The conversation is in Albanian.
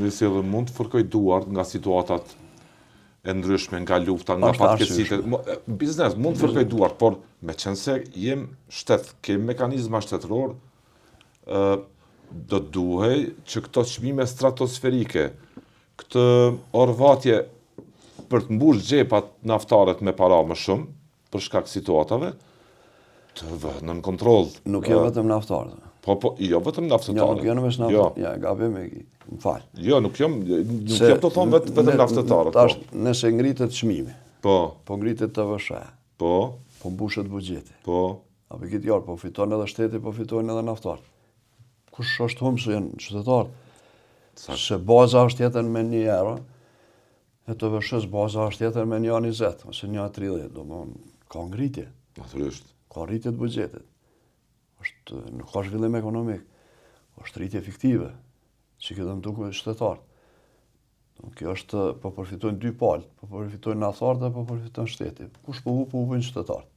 Nëse edhe mund të fërkoj duart nga situatat e ndryshme, nga lufta, nga fatkeqësitë. Biznes mund të fërkoj duart, por me qenë se jem shtet, kem mekanizma shtetëror, do duhej që këto çmime stratosferike, këtë orvatje për të mbush xhepat naftarët me para më shumë, për shkak situatave, të vënë në kontroll. Nuk jo vetëm naftarët. Po, jo vetëm naftarët. Jo, nuk jo në mes naftarët. Ja, gabim e ki. Më fal. Jo, nuk jam të thonë vetëm naftarët. Tash, nëse ngritet çmimi. Po. Po ngritet TVSH. Po. Po mbushet buxheti. Po. Apo këtë jarë, po fiton edhe shteti, po fitojnë edhe naftarët. Kush është humbë se janë qytetarët? Se baza është jetën me 1 euro, e TVSH-s baza është jetën me 1,20 ose 1,30, do më ka ngritje. Natyrisht. Ka rritje të buxhetit. Nuk ka zhvillim ekonomik. Është rritje fiktive, që këtë më duke shtetarët. Kjo është, po përfitojnë 2 palë, po përfitojnë naftarët dhe po përfitojnë shteti. Kush po hupojnë shtetarët.